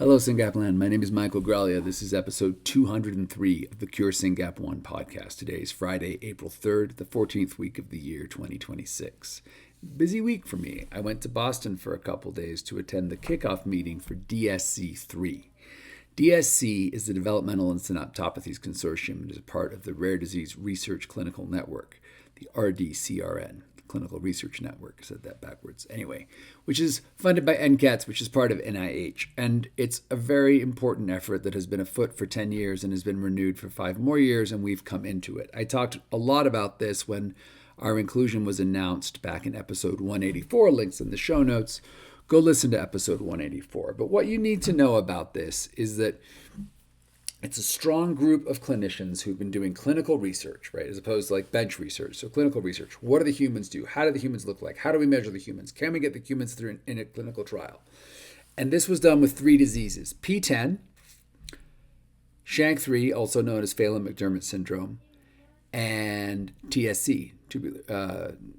Hello, SYNGAP land. My name is Michael Graglia. This is episode 203 of the Cure SYNGAP1 podcast. Today is Friday, April 3rd, the 14th week of the year 2026. Busy week for me. I went to Boston for a couple days to attend the kickoff meeting for DSC-III. DSC is the Developmental and Synaptopathies Consortium and is a part of the Rare Disease Research Clinical Network, the RDCRN. Clinical Research Network, I said that backwards. Anyway, which is funded by NCATS, which is part of NIH. And it's a very important effort that has been afoot for 10 years and has been renewed for 5 more years, and we've come into it. I talked a lot about this when our inclusion was announced back in episode 184, links in the show notes. Go listen to episode 184. But what you need to know about this is that it's a strong group of clinicians who've been doing clinical research, right, as opposed to like bench research. So clinical research, what do the humans do? How do the humans look like? How do we measure the humans? Can we get the humans through in a clinical trial? And this was done with 3 diseases: P10, SHANK3, also known as Phelan-McDermott syndrome, and TSC, tubers. I'm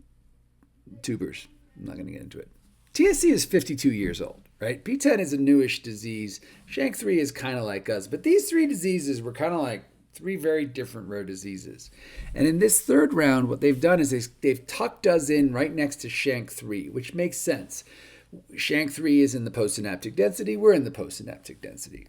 not going to get into it. TSC is 52 years old, right? P10 is a newish disease. SHANK3 is kind of like us. But these 3 diseases were kind of like 3 very different rare diseases. And in this third round, what they've done is they've tucked us in right next to SHANK3, which makes sense. SHANK3 is in the postsynaptic density. We're in the postsynaptic density.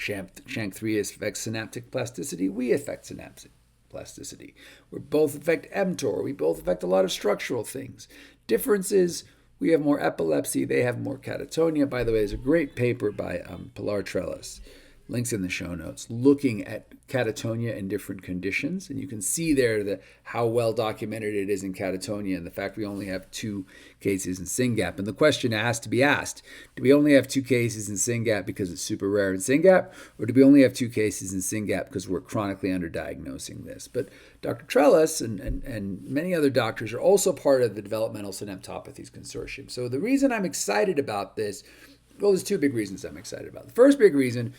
SHANK3 affects synaptic plasticity. We affect synaptic plasticity. We both affect mTOR. We both affect a lot of structural things. Difference is, we have more epilepsy. They have more catatonia. By the way, there's a great paper by Pilar Trellis, links in the show notes, looking at catatonia in different conditions. And you can see there how well documented it is in catatonia and the fact we only have 2 cases in SYNGAP. And the question has to be asked, do we only have 2 cases in SYNGAP because it's super rare in SYNGAP? Or do we only have 2 cases in SYNGAP because we're chronically underdiagnosing this? But Dr. Trellis and many other doctors are also part of the Developmental Synaptopathies Consortium. So the reason I'm excited about this, well, there's 2 big reasons I'm excited about it. The first big reason,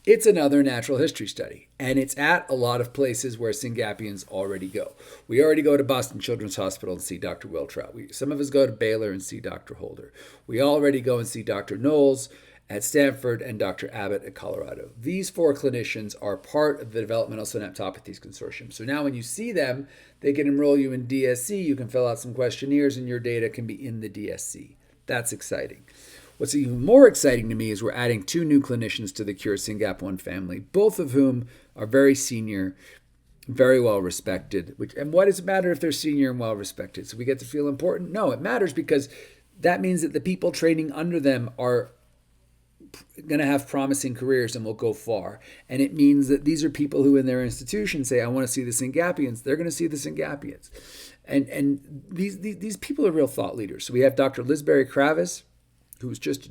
it's another natural history study, and it's at a lot of places where SYNGAPians already go. We already go to Boston Children's Hospital and see Dr. Wiltrout. Some of us go to Baylor and see Dr. Holder. We already go and see Dr. Knowles at Stanford and Dr. Abbott at Colorado. These 4 clinicians are part of the Developmental Synaptopathies Consortium. So now when you see them, they can enroll you in DSC, you can fill out some questionnaires, and your data can be in the DSC. That's exciting. What's even more exciting to me is we're adding 2 new clinicians to the Cure SYNGAP1 family, both of whom are very senior, very well respected. And what does it matter if they're senior and well respected? So we get to feel important? No, it matters because that means that the people training under them are going to have promising careers and will go far. And it means that these are people who in their institution say, I want to see the SYNGAPians. They're going to see the SYNGAPians. And these people are real thought leaders. So we have Dr. Berry-Kravis, who's just a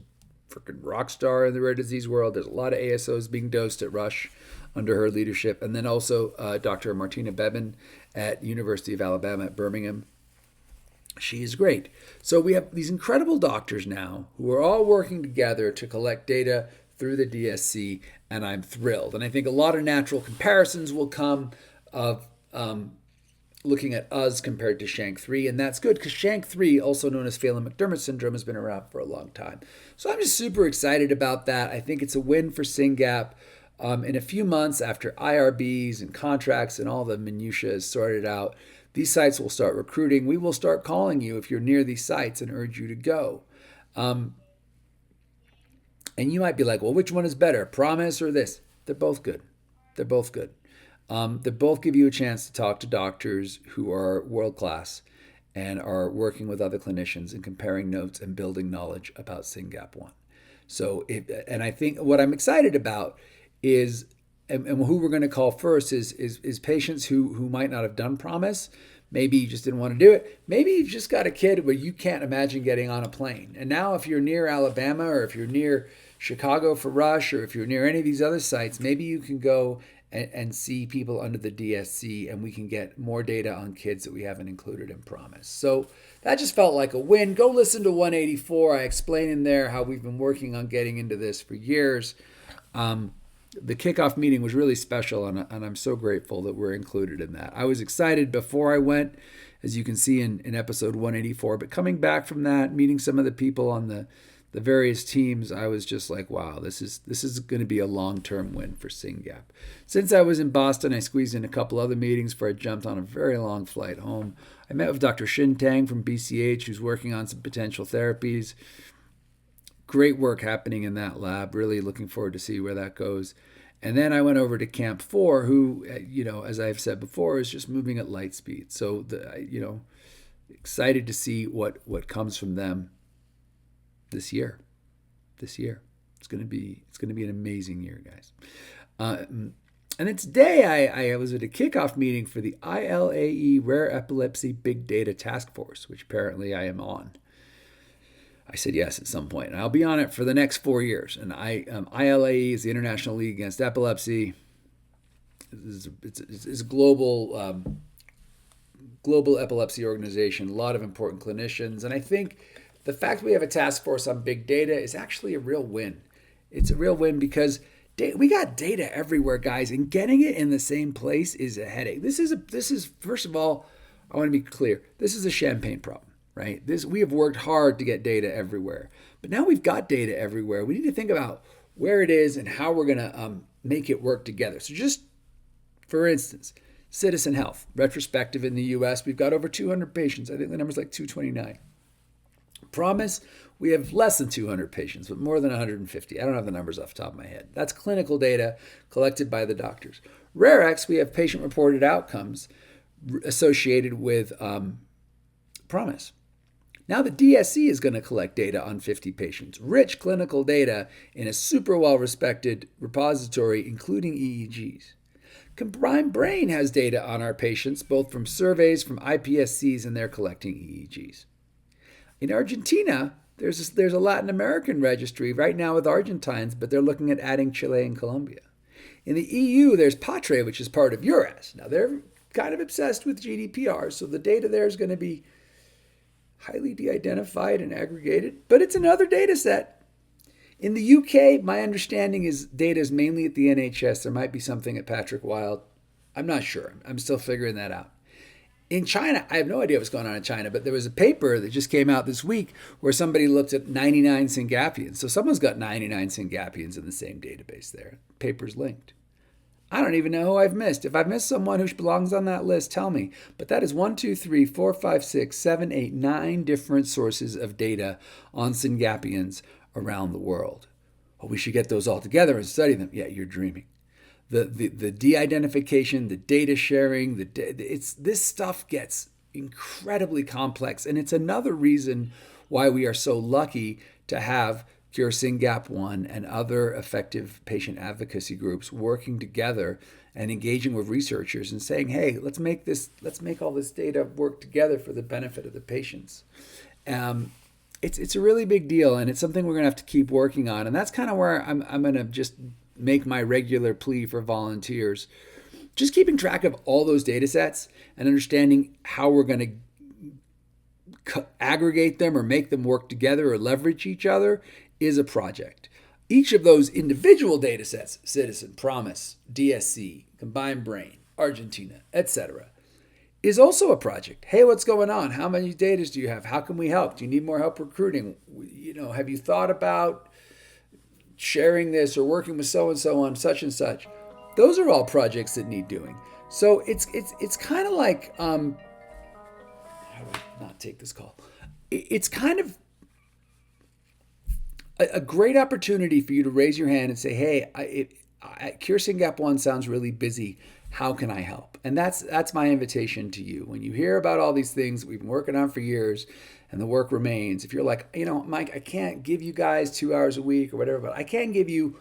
freaking rock star in the rare disease world. There's a lot of ASOs being dosed at Rush under her leadership. And then also Dr. Martina Bebin at University of Alabama at Birmingham. She is great. So we have these incredible doctors now who are all working together to collect data through the DSC, and I'm thrilled. And I think a lot of natural comparisons will come of looking at us compared to SHANK3, and that's good because SHANK3, also known as Phelan-McDermott syndrome, has been around for a long time. So I'm just super excited about that. I think it's a win for SYNGAP. In a few months, after IRBs and contracts and all the minutiae is sorted out, these sites will start recruiting. We will start calling you if you're near these sites and urge you to go. And you might be like, well, which one is better, ProMMiS or this? They're both good. They're both good. They both give you a chance to talk to doctors who are world-class and are working with other clinicians and comparing notes and building knowledge about SYNGAP1. So, and I think what I'm excited about is, and who we're going to call first is patients who might not have done ProMMiS. Maybe you just didn't want to do it. Maybe you've just got a kid where you can't imagine getting on a plane. And now if you're near Alabama or if you're near Chicago for Rush or if you're near any of these other sites, maybe you can go and see people under the DSC, and we can get more data on kids that we haven't included in ProMMiS. So that just felt like a win. Go listen to 184. I explain in there how we've been working on getting into this for years. The kickoff meeting was really special, and I'm so grateful that we're included in that. I was excited before I went, as you can see in episode 184, but coming back from that, meeting some of the people on the the various teams, I was just like, wow, this is going to be a long-term win for SYNGAP. Since I was in Boston, I squeezed in a couple other meetings before I jumped on a very long flight home. I met with Dr. Xin Tang from BCH, who's working on some potential therapies. Great work happening in that lab. Really looking forward to see where that goes. And then I went over to Camp 4, who, as I've said before, is just moving at light speed. So, excited to see what comes from them this year. It's going to be an amazing year, guys. And then today I was at a kickoff meeting for the ILAE Rare Epilepsy Big Data Task Force, which apparently I am on. I said yes at some point, and I'll be on it for the next 4 years. And ILAE is the International League Against Epilepsy. It's a global epilepsy organization, a lot of important clinicians. And I think the fact we have a task force on big data is actually a real win. It's a real win because we got data everywhere, guys, and getting it in the same place is a headache. This is first of all, I want to be clear. This is a champagne problem. Right? We have worked hard to get data everywhere, but now we've got data everywhere. We need to think about where it is and how we're going to make it work together. So just for instance, Citizen Health, retrospective in the US, we've got over 200 patients. I think the number's like 229. ProMMiS, we have less than 200 patients, but more than 150. I don't have the numbers off the top of my head. That's clinical data collected by the doctors. RareX, we have patient-reported outcomes associated with ProMMiS. Now the DSC is going to collect data on 50 patients, rich clinical data in a super well-respected repository, including EEGs. Combined Brain has data on our patients, both from surveys from IPSCs, and they're collecting EEGs. In Argentina, there's a Latin American registry right now with Argentines, but they're looking at adding Chile and Colombia. In the EU, there's PATRE, which is part of EURES. Now they're kind of obsessed with GDPR, so the data there is going to be highly de-identified and aggregated, but it's another data set. In the UK, my understanding is data is mainly at the NHS. There might be something at Patrick Wild. I'm not sure. I'm still figuring that out. In China, I have no idea what's going on in China, but there was a paper that just came out this week where somebody looked at 99 SYNGAPians. So someone's got 99 SYNGAPians in the same database there. Paper's linked. I don't even know who I've missed. If I've missed someone who belongs on that list, tell me. But that is 1, 2, 3, 4, 5, 6, 7, 8, 9 different sources of data on SYNGAPians around the world. Oh, we should get those all together and study them. Yeah, you're dreaming. The de-identification, the data sharing, this stuff gets incredibly complex. And it's another reason why we are so lucky to have Cure SYNGAP1 and other effective patient advocacy groups working together and engaging with researchers and saying, hey, let's make all this data work together for the benefit of the patients. It's a really big deal, and it's something we're going to have to keep working on. And that's kind of where I'm going to just make my regular plea for volunteers. Just keeping track of all those data sets and understanding how we're going to aggregate them or make them work together or leverage each other is a project. Each of those individual data sets, Citizen, ProMMiS, DSC, Combined Brain, Argentina, etc., is also a project. Hey, what's going on? How many data do you have? How can we help? Do you need more help recruiting? Have you thought about sharing this or working with so-and-so on such and such? Those are all projects that need doing. So it's kind of like, how do I not take this call? It's kind of a great opportunity for you to raise your hand and say, hey, Cure SYNGAP1 sounds really busy. How can I help? And that's my invitation to you. When you hear about all these things we've been working on for years and the work remains, if you're like, Mike, I can't give you guys 2 hours a week or whatever, but I can give you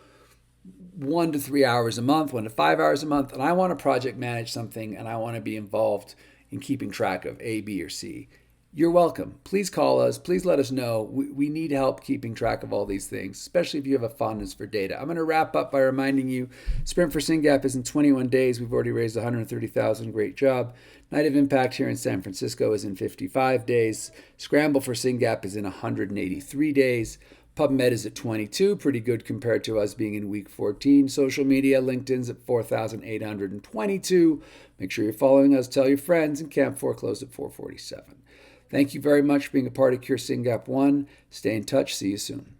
1 to 3 hours a month, 1 to 5 hours a month, and I want to project manage something and I want to be involved in keeping track of A, B, or C. You're welcome. Please call us. Please let us know. We need help keeping track of all these things, especially if you have a fondness for data. I'm going to wrap up by reminding you, Sprint for SYNGAP is in 21 days. We've already raised $130,000. Great job. Night of Impact here in San Francisco is in 55 days. Scramble for SYNGAP is in 183 days. PubMed is at 22, pretty good compared to us being in week 14. Social media, LinkedIn's at 4,822. Make sure you're following us. Tell your friends. And Camp 4 closed at 447. Thank you very much for being a part of Cure SYNGAP1. Stay in touch. See you soon.